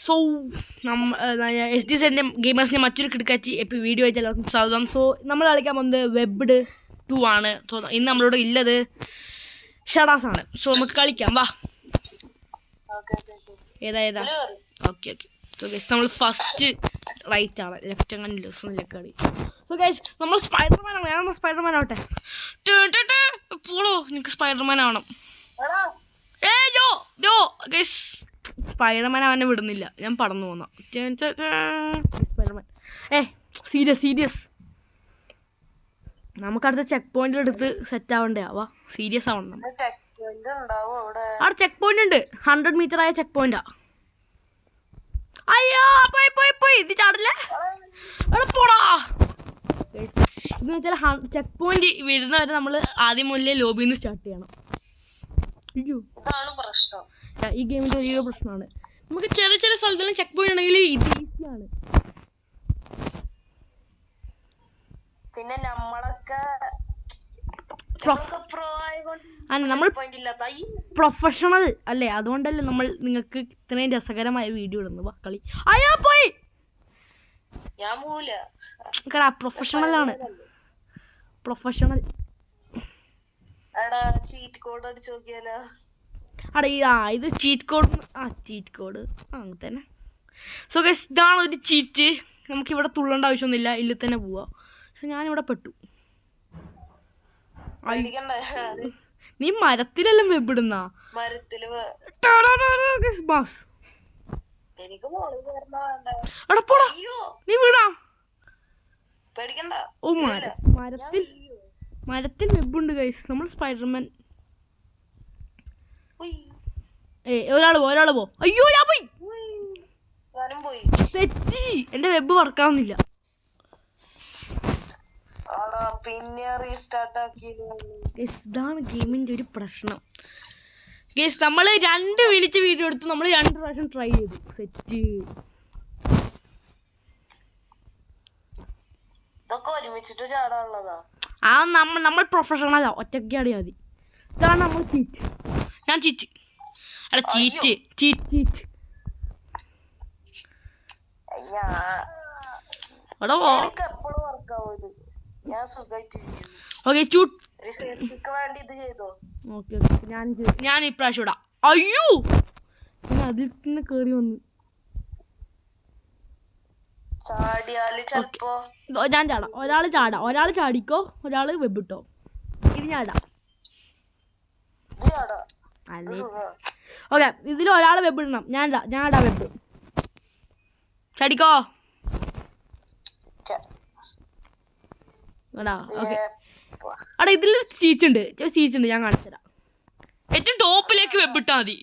So S D send ഗെയിമേഴ്സിൻ്റെ മറ്റൊരു കിടക്കാച്ചി video ആയിട്ട് എല്ലാവർക്കും സ്വാഗതം. സോ നമ്മൾ കളിക്കാൻ പോകുന്നത് വെബ്ഡ് 2 ആണ്. സോ ഇന്ന് നമ്മളോട് ഇല്ലത് ഷഡാസ് ആണ്. സോ നമുക്ക് കളിക്കാം, വാ. ഏതാ ഓക്കെ. സോ ഗൈസ് നമ്മൾ ഫസ്റ്റ് റൈറ്റ് ആണ്, ലെഫ്റ്റ് അങ്ങനെ ലെസ് കളി. സോ ഗൈസ് നമ്മൾ സ്പൈഡർമാൻ ആണ്. ഞാൻ സ്പൈഡർമാൻ ആവട്ടെ. പോളോ, എനിക്ക് സ്പൈഡർമാൻ ആവണം. ഗൈസ് സ്പൈഡർമാൻ അവനെ വിടുന്നില്ല, ഞാൻ പറന്നു പോന്ന സ്പൈഡർമാൻ. സീരിയസ് നമുക്കടുത്ത ചെക്ക് പോയിന്റ് എടുത്ത് സെറ്റ് ആവണ്ടേ? വാ, സീരിയസ് ആവണം. അവിടെ ചെക്ക് പോയിന്റ് ഉണ്ട്, 100 മീറ്റർ ആയ ചെക്ക് പോയിന്റാ. അയ്യോ പോയി ഇത് ചാടില്ലേ, പോടാ. ഇതെന്ന് വെച്ചാൽ ചെക്ക് പോയിന്റ് വരുന്നവരെ നമ്മൾ ആദ്യം മുതലേ ലോബിയിൽ നിന്ന് സ്റ്റാർട്ട് ചെയ്യണം. ഈ ഗെയിമിന്റെ വലിയ പ്രശ്നമാണ്. നമുക്ക് ചെറിയ സ്ഥലത്തെല്ലാം ചെക്ക് പോയിന്റ് ഉണ്ടെങ്കിൽ ഇത് ഈസിയാണ്. പിന്നെ നമ്മളൊക്കെ നമ്മൾ പ്രൊഫഷണൽ അല്ലേ, അതുകൊണ്ടല്ലേ നമ്മൾ നിങ്ങൾക്ക് ഇത്രയും രസകരമായ വീഡിയോ ഇടുന്നു. കളി അയ്യോ പോയി, പ്രൊഫഷണൽ ആണ്, പ്രൊഫഷണൽ. ഇത് ചീറ്റ് കോഡ് അങ്ങനെ തന്നെ. സോ ഗൈസ് ഇതാണ് ഒരു ചീറ്റ്. നമുക്കിവിടെ തുള്ളേണ്ട ആവശ്യമൊന്നുമില്ല, ഇതിൽ തന്നെ പോവാ. പക്ഷെ ഞാനിവിടെ പെട്ടു. നീ മരത്തിലെല്ലാം വെബിടുന്ന നീ വീണാ? ഓ മരത്തിൽ വെബുണ്ട് ഗൈസ്. നമ്മൾ സ്പൈഡർമാൻ. ഒരാള് പോ. അയ്യോ ഞാൻ പോയി, തെറ്റി. എന്റെ വെബ് വർക്കാവുന്നില്ല. ഇതാണ് ഗെയിമിന്റെ ഒരു പ്രശ്നം ഗൈസ്. നമ്മള് 2 മിനിറ്റ് വീഡിയോ എടുത്തു, നമ്മൾ 2 പ്രാവശ്യം ട്രൈ ചെയ്തു. സെറ്റ് ആ നമ്മൾ പ്രൊഫഷണലാ, ഒറ്റയ്ക്കാടിയാ മതി. ഇതാണ് നമ്മൾ ചീറ്റ്. ഞാൻ ചീറ്റ് അല്ല, ചീറ്റ്. ഞാൻ ഇപ്രാവശ്യം ഇടാം. അയ്യോ അതിൽ തന്നെ കേറി വന്നു. ഞാൻ ചാടാം, ഒരാള് ചാടിക്കോ, ഒരാള് വെബിട്ടോ. ഇത് ഞാൻ ഇടാം. ഓക്കെ, ഇതിൽ ഒരാള് വെബ് ഇടണം. ഞാൻ ഇടാം വെബ്. ചാടിക്കോ. അവിടെ ഇതിലൊരു ചീച്ച് ഉണ്ട്, ഞാൻ കാണിച്ചുതരാം. ഏറ്റവും ടോപ്പിലേക്ക് വെബ് ഇട്ടാ മതി.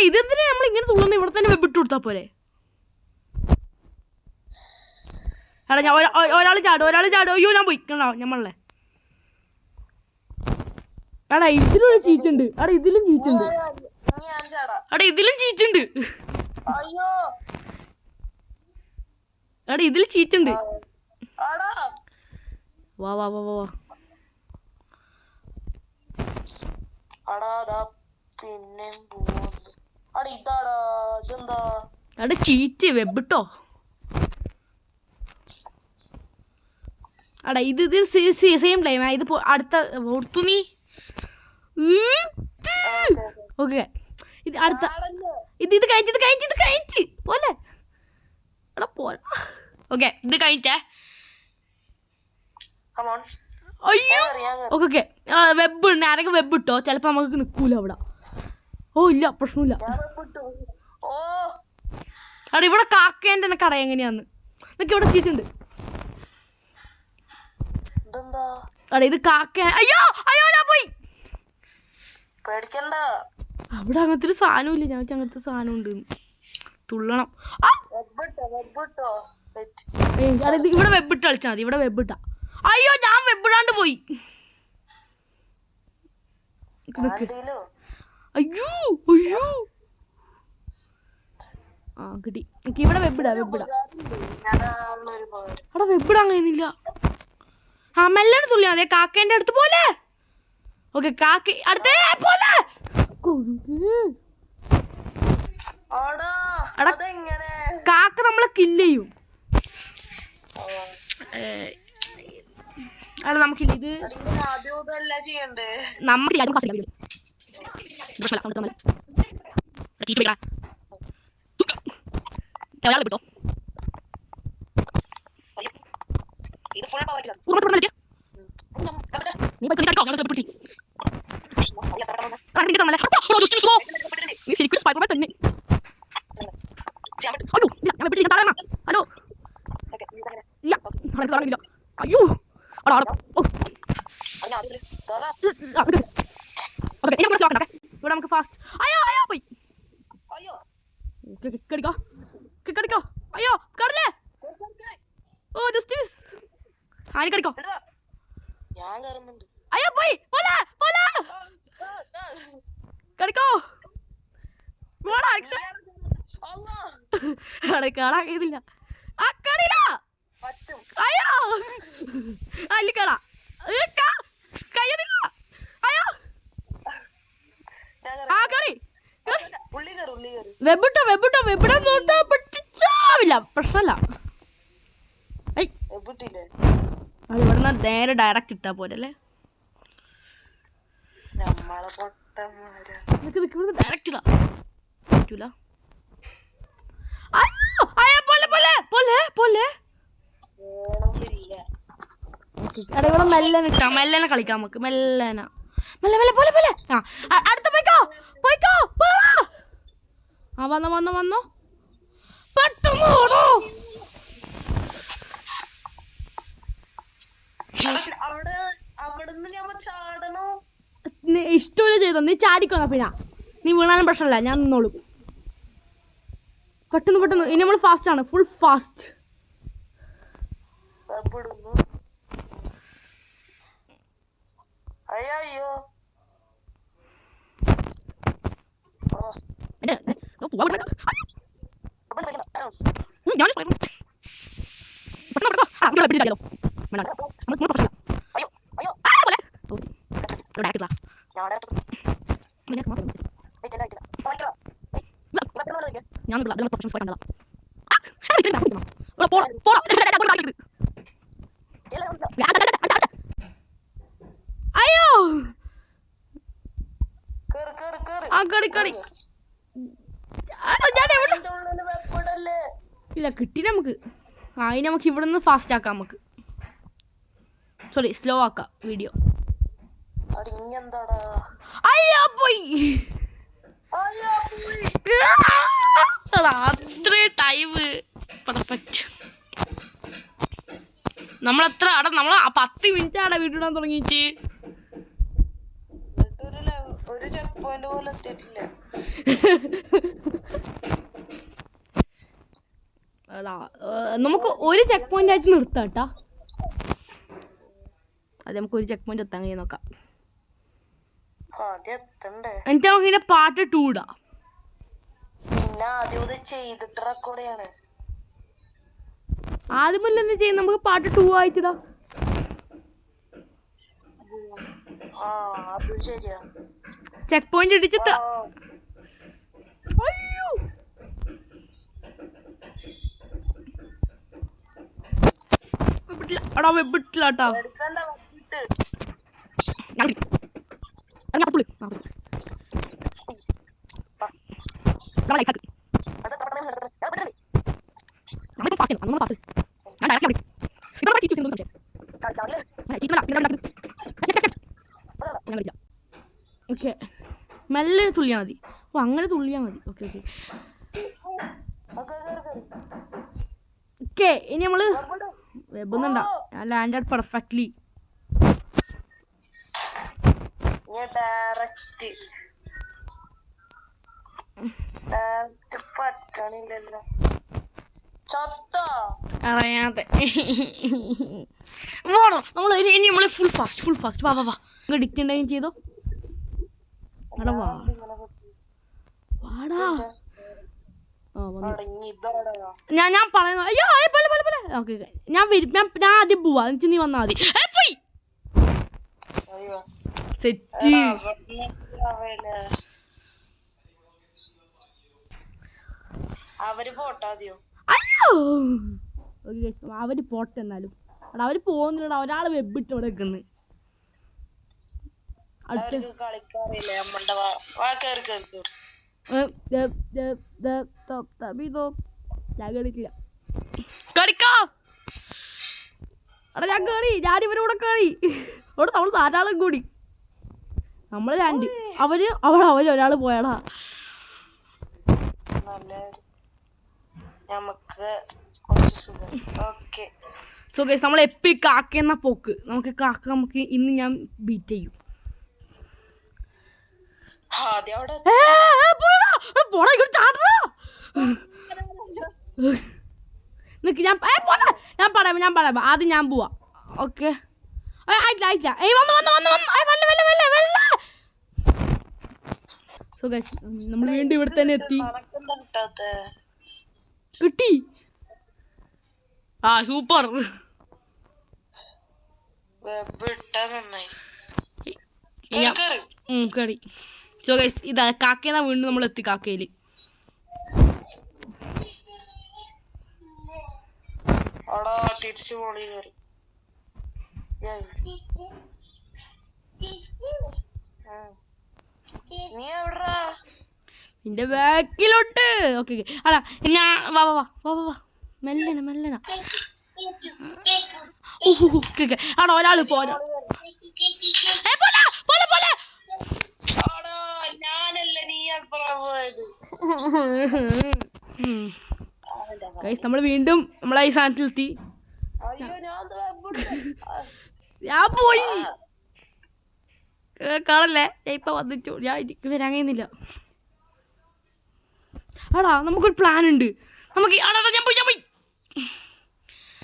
ഇതെന്തിനാ നമ്മൾ ഇങ്ങനെ തുള്ളുന്ന? ഇവിടെ തന്നെ വെബ് ഇട്ട് കൊടുത്താ പോരെ? ഒരാൾ ചാടും. അയ്യോ ഞാൻ പോയി. കണ്ടോ ഞമ്മളെ? ഇതിലൊരു ചീച്ചുണ്ട്. ഇതിലും ചീച്ചുണ്ട്. ഇതിൽ ചീറ്റുണ്ട്. വാ. ചീറ്റ് വെബിട്ടോ. ഇത് സെയിം ടൈം. ഇത് അടുത്ത ഓർത്തു നീ. ഓക്കെ, ഇത് അടുത്ത. ഇത് കഴിച്ച് പോലെ പോരാ. ഓക്കെ, ഇത് കഴിച്ചേ. അയ്യോ ഓക്കെ. വെബ് ആരെങ്കിലും വെബ് ഇട്ടോ, ചിലപ്പോ നമുക്ക് നിക്കൂല അവിടെ. ഓ ഇല്ല, പ്രശ്നമില്ല. ഇവിടെ കാക്കേന്റെ തന്നെ കട എങ്ങനെയാന്ന് നിനക്ക് ഇവിടെ ചീറ്റുണ്ട്. ഇത് കാക്ക. അയ്യോ ഞാൻ പോയി. അവിടെ അങ്ങനത്തെ ഒരു സാധനം ഇല്ല. ഞാൻ അങ്ങനത്തെ സാധനം ഉണ്ട്, തുള്ളണം. ഇവിടെ വെബിട്ട് കളിച്ചാൽ മതി. ഇവിടെ വെബിട്ടാ. അയ്യോ ഞാൻ വെബിടാണ്ട് പോയി. അയ്യോ കിട്ടി. എനിക്ക് ഇവിടെ വെബിടാ. അവിടെ വെബിടാൻ കഴിയുന്നില്ല. ആ മെല്ലാണ് തുള്ളിയാ അതെ കാക്കേന്റെ അടുത്ത് പോലെ. ഓക്കെ കാക്ക അടുത്തേ പോലെ. കാക്ക നമ്മളെ കില്ല് ചെയ്യും. അല്ല നമുക്കില്ല ഇത് നമുക്ക് അയ്യോ ഇവിടെ നമുക്ക് ഫാസ്റ്റ്. അയ്യോ അയ്യോ പോയി. കിക്കടിക്കോ കിക്കടിക്കോ. അയ്യോ കടലേ. ഓ ജസ്റ്റ് മിസ്. ആനി കടിക്കോ. അയ്യോ പോയി പോലെ പോലെ കടിക്കോ. കാണാക്കിയതില്ല ആ കടിയില്ല. അയ്യോ അല്ലി കട കഴിയുന്നില്ല. അയ്യോ ആ കറി വെബിട്ടോ വെബിട്ടോ വെബിടെ നോട്ടാ പറ്റിച്ചാവില്ല പ്രശ്നമല്ല. അത് ഇവിടുന്ന് നേരെ ഡയറക്റ്റ് ഇട്ടാ പോരല്ലേ. ഡയറക്റ്റ് ഇടാ പറ്റൂല. ഇവിടെ മെല്ലനെ ഇട്ടാ മെല്ലനെ കളിക്കാം നമുക്ക്. മെല്ലന മെല്ലെ മെല്ലെ പോലെ പോലെ. ആ അടുത്ത പോയിക്കോ പോയിക്കോ. ആ വന്നോ വന്നോ വന്നോ പെട്ടെന്ന് ഓടോ. ഇഷ്ടമില്ല ചെയ്തോ. നീ ചാടിക്കോന്നാ പിന്നെ നീ വീണാലും പ്രശ്നമില്ല ഞാൻ നിന്നോളും. പെട്ടെന്ന് പെട്ടെന്ന് ഇനി നമ്മൾ ഫാസ്റ്റ് ആണ് ഫുൾ ഫാസ്റ്റ്. അയ്യോ ആ കടി കടി ഇല്ല കിട്ടി നമുക്ക്. ആ ഇനി നമുക്ക് ഇവിടെ നിന്ന് ഫാസ്റ്റ് ആക്കാം. നമുക്ക് സോറി സ്ലോ ആക്കാം വീഡിയോ. അയ്യോ പോയി അത്ര ടൈം പെർഫെക്റ്റ്. നമ്മളെത്ര അട നമ്മൾ 10 മിനിറ്റ് ആടെ വീഡിയോ ഇടാൻ തുടങ്ങിയിട്ട്. നമുക്ക് ഒരു ചെക്ക് പോയിന്റ് ആയിട്ട് നിർത്താം കേട്ടാ. അത് നമുക്ക് ഒരു ചെക്ക് പോയിന്റ് എത്താൻ കഴിയും നോക്കാം. എന്നിട്ട് നമുക്ക് ഇങ്ങനെ പാർട്ട് 2 ഇടാം. ആദ്യമല്ല എന്ത് ചെയ്യും നമുക്ക് പാർട്ട് 2 ആയിട്ടിടാം. ചെക്ക് പോയിന്റ് ഇടിച്ചിട്ട് വെബിട്ടില്ലാട്ടാ. ഓക്കെ മെല്ലെ തുള്ളിയാ മതി. ഓ അങ്ങനെ തുള്ളിയാ മതി. ഓക്കെ ഓക്കെ ഓക്കെ ഇനി നമ്മള് വെബുന്നുണ്ടാ. ഞാൻ ലാൻഡഡ് പെർഫെക്റ്റ്ലി. അറിയാതെ പോണോ നമ്മൾ ഇനി നമ്മള് ഫുൾ ഫാസ്റ്റ് വാ വാ വാ. എഡിറ്റ് ഉണ്ടെങ്കിൽ ചെയ്തോ. വാടാ ആ വന്നു. അടങ്ങി ഇതാടാ. ഞാൻ പറയുന്നു. അയ്യോ പോലെ പോലെ പോലെ. ഓക്കെ ഞാൻ ആദ്യം പോവാ, എന്നിട്ട് നീ വന്നാ മതി. പോയി അയ്യോ സെറ്റ്. അവര് പോട്ടാദ്യോ. അയ്യോ അവര് പോട്ടെ എന്നാലും. എടാ അവര് പോകുന്നില്ലടാ, ഒരാള് വെബിട്ട് ഇവിടെ നിൽക്കുന്നു. കളിക്കാറില്ലേ നമ്മളുടെ കളിക്കാ. എടാ ഞാൻ കേറി, ഞാനിവരൂടെ കേറി. അവിടെ നമ്മള് ധാരാളം കൂടി, നമ്മള് രണ്ട് അവര് ഒരാള് പോയടാ. സോ ഗൈസ് നമ്മൾ എപ്പി കാക്കെന്ന പോക്ക്. നമുക്ക് ഇന്ന് ഞാൻ ബീറ്റ് ചെയ്യും. ഞാൻ പറയാം ആദ്യം ഞാൻ പോവാ. ഓക്കെ ആയിട്ടില്ല. സോ ഗൈസ് നമ്മൾ വീണ്ടും ഇവിടെ തന്നെ എത്തി. കിട്ടി. ആ സൂപ്പർ. കറി. സോ ഗൈസ് ഇതാ കാക്കേന വീണ്ടും നമ്മൾ എത്തി. കാക്കയില് തിരിച്ചു പോളി കയറി. നീ എവിടാ? നിന്റെ ബാക്കിലോട്ട്. ഓക്കെ അടാ ഞാൻ വാ മെല്ലന. ആടാ ഒരാള് പോരാ. നമ്മൾ വീണ്ടും നമ്മളെ ഈ സ്ഥാനത്തിലെത്തി. ഞാൻ പോയി കാണല്ലേ. ഞാൻ ഇപ്പൊ വന്നിട്ടു. ഞാൻ എനിക്ക് വരാൻ കഴിയുന്നില്ല. ആടാ നമുക്കൊരു പ്ലാൻ ഉണ്ട്. നമുക്ക് ഞാൻ പോയി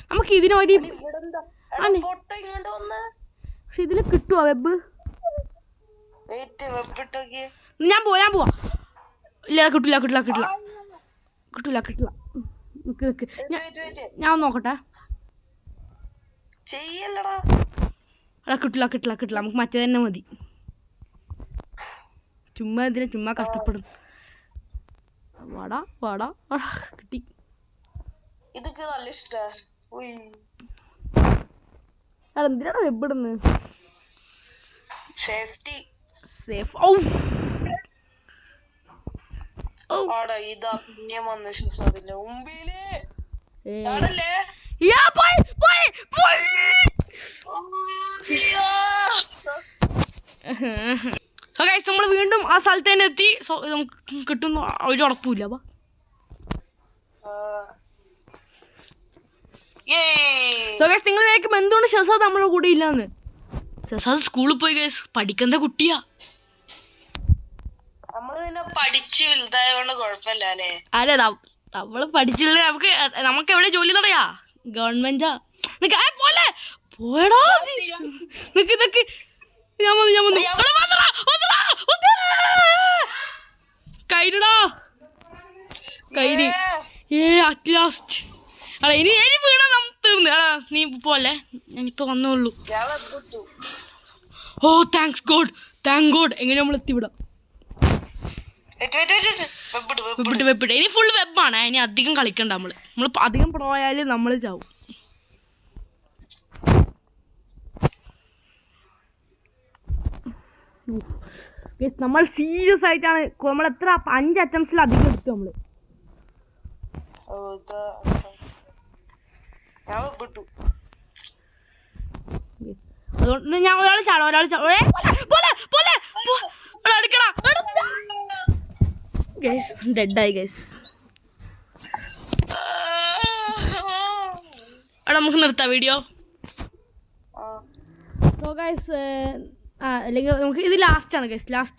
നമുക്ക് ഇതിന് വേണ്ടി. പക്ഷെ ഇതില് കിട്ടുവോ വെബ്? ഞാൻ പോവാ. ഇല്ല കിട്ടില്ല. ഞാൻ നോക്കട്ടെ. കിട്ടില്ല. നമുക്ക് മറ്റേ തന്നെ മതി. ചുമ്മാ കഷ്ടപ്പെടും. വാടാ കിട്ടി. ഇതൊക്കെ നല്ല ഇഷ്ടാ. എന്തിനാണ് വെബ് ഇടുന്നത്? സേഫ്റ്റി. സേഫ്. ഇതാ പിന്നെ വന്ന ശേഷം അതിന്റെ മുമ്പില് നമ്മൾ വീണ്ടും ആ സ്ഥലത്ത് തന്നെ എത്തി. നമുക്ക് കിട്ടുന്ന ഒരു ഉറപ്പില്ല. നിങ്ങൾ കേൾക്കുമ്പോ എന്തുകൊണ്ട് ഷസാദ് നമ്മുടെ കൂടെ ഇല്ലാന്ന്? ഷസാദ് സ്കൂളിൽ പോയി ഗൈസ്. പഠിക്കുന്ന കുട്ടിയാ. പഠിച്ച് വലുതായോണ്ട് കുഴപ്പമില്ല അല്ലേ? അതെ നമ്മള് പഠിച്ചില്ല. നമുക്ക് എവിടെ ജോലി പറയാ? ഗവൺമെന്റാ. പോയടാ നിക്ക്. ഞാൻ വന്നു. കൈരടാ കൈരി. At last. ഇനി വീണ തീർന്നു. നീ പോലെ ഞാനിപ്പോ വന്നോളൂ. Oh thank God. എങ്ങനെ നമ്മൾ എത്തിവിടാം? ഇനി ഫുൾ വെബാണ്. ഇനി അധികം കളിക്കണ്ട. നമ്മൾ അധികം പോയാല് നമ്മള് ചാവും. നമ്മൾ സീരിയസ് ആയിട്ടാണ്. നമ്മൾ എത്ര 5 അറ്റംപ്റ്റ്സിൽ അധികം എടുത്തു നമ്മള്. അതുകൊണ്ട് ഞാൻ ഒരാൾ ചാടും. ഡെഡായി ഗൈസ്. നമുക്ക് നിർത്താം വീഡിയോ. സോ ഗൈസ് അല്ലെങ്കിൽ നമുക്ക് ഇത് ലാസ്റ്റ് ആണ് ഗൈസ്. ലാസ്റ്റ്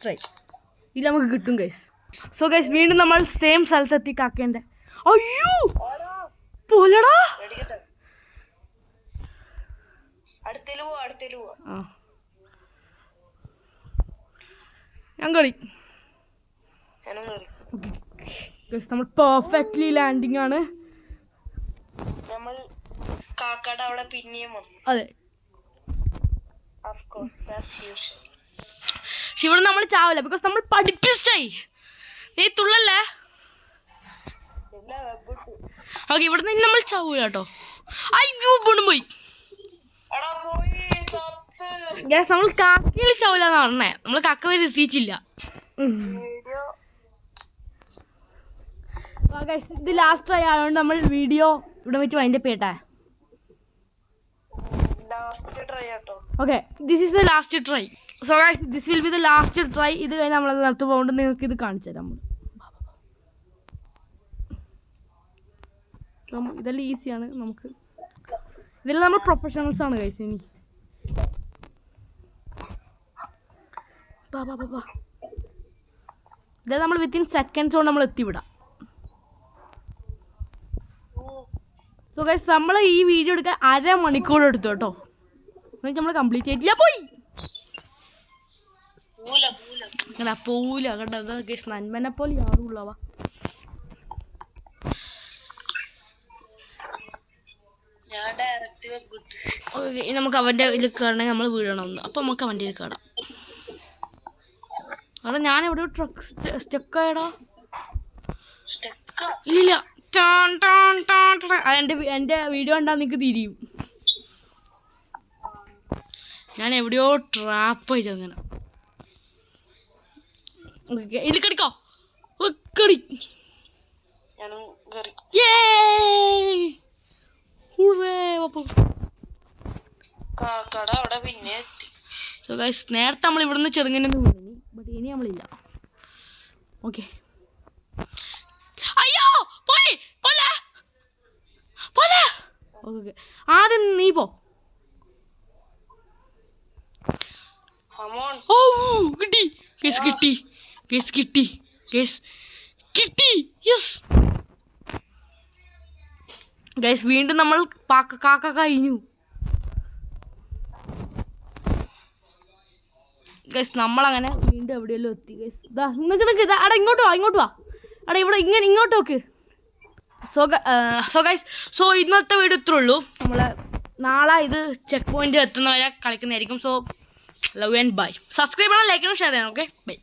ട്രൈ ഇതിൽ നമുക്ക് കിട്ടും ഗൈസ്. സോ ഗൈസ് വീണ്ടും നമ്മൾ സെയിം സ്ഥലത്തെത്തി. കാക്കേന്റെ. അയ്യോ പോലടാ. ഞാൻ കറി. നമ്മൾ പെർഫെക്റ്റ്ലി ലാൻഡിങ് ആണ്. നമ്മൾ കാക്കയുടെ അവിടെ പിന്നെയും വന്നു. അതെ, Of course, as usual. പക്ഷെ ഇവിടെ നമ്മൾ ചാവില്ല, ബിക്കോസ് നമ്മൾ പഠിപ്പിച്ചായി. നീ തുള്ളല്ലേ? ഓക്കെ, ഇവിടെ നിന്ന് നമ്മൾ ചാവൂല കേട്ടോ. അയ്യോ വീണ്ടും പോയി. ഗ്യാസ് നമ്മൾ കാക്കയിൽ ചാവൂലെന്ന് പറഞ്ഞേ, നമ്മൾ കാക്ക വരെ എത്തിയിട്ടില്ല. ഇത് ലാസ്റ്റ് ട്രൈ ആയതുകൊണ്ട് നമ്മൾ വീഡിയോ ഇവിടെ വെച്ച് അതിൻ്റെ പേട്ടെ. Okay, this is the last try. So guys, this will be the last try. ഇത് കഴിഞ്ഞ് നമ്മളത് നടത്തു പോകുന്നത് നിങ്ങൾക്ക് ഇത് കാണിച്ചു തരാം. ഇതെല്ലാം ഈസിയാണ്. നമുക്ക് ഇതെല്ലാം നമ്മൾ പ്രൊഫഷണൽസ് ആണ് ഗൈസ്. ഇനി ഇതായത് നമ്മൾ വിത്തിൻ സെക്കൻഡ്സ് കൊണ്ട് നമ്മൾ എത്തിവിടാം. സോ ഗൈസ്, നമ്മൾ ഈ വീഡിയോ എടുക്കാൻ 1/2 മണിക്കൂർ എടുത്തു കേട്ടോ. എന്നിട്ട് നമ്മൾ കംപ്ലീറ്റ് ചെയ്തിട്ടില്ല. പോയി പോവില്ല കേട്ടോ. അതാ ഗൈസ്, നന്മനെ പോലെ യാറുള്ളവ. നമുക്ക് അവൻ്റെ ഇതിൽ കയറണമെങ്കിൽ നമ്മൾ വീഴണമെന്ന്. അപ്പം നമുക്ക് അവൻ്റെ ഇതിൽ കയറാം. അവിടെ ഞാൻ എവിടെയോ ട്രക്ക് സ്റ്റക്കായടാ. ഇല്ല, എൻ്റെ വീഡിയോ കണ്ടാൽ നിങ്ങൾക്ക് തിരിയും. ഞാൻ എവിടെയോ ട്രാപ്പ് ആയിട്ട് അങ്ങനെ. ഇതിൽ കടിക്കോ? കടി. സോ ഗൈസ്, നേരത്തെ നമ്മൾ ഇവിടുന്ന് ചെറുങ്ങനെ വീണി, ബട്ട് ഇനി നമ്മളില്ല. ഓക്കെ, അയ്യോ പോയി പോലെ പോലെ. ഓക്കെ, ആദ്യം നീ പോ. ഓ കിട്ടി കേസ്, കിട്ടി കേസ്, കിട്ടി കേസ്, കിട്ടി. യെസ് ഗൈസ്, വീണ്ടും നമ്മൾ കാക്ക കഴിഞ്ഞു ഗൈസ്. നമ്മളങ്ങനെ വീണ്ടും എവിടെയെല്ലാം എത്തി ഗൈസ്. ഇതാ നിൽക്ക് ഇതാ. അവിടെ ഇങ്ങോട്ട് വാ, ഇങ്ങോട്ട് വാ. അവിടെ ഇവിടെ ഇങ്ങനെ ഇങ്ങോട്ട് നോക്ക്. സോ ഗൈസ്, സോ ഇന്നത്തെ വീഡിയോ ഇത്രേ ഉള്ളൂ. നമ്മൾ നാളെ ഇത് ചെക്ക് പോയിന്റ് എത്തുന്നവരെ കളിക്കുന്നതായിരിക്കും. So love and bye. Subscribe ചെയ്യണം, ലൈക്ക് ചെയ്യണം, ഷെയർ ചെയ്യണം. Okay, by.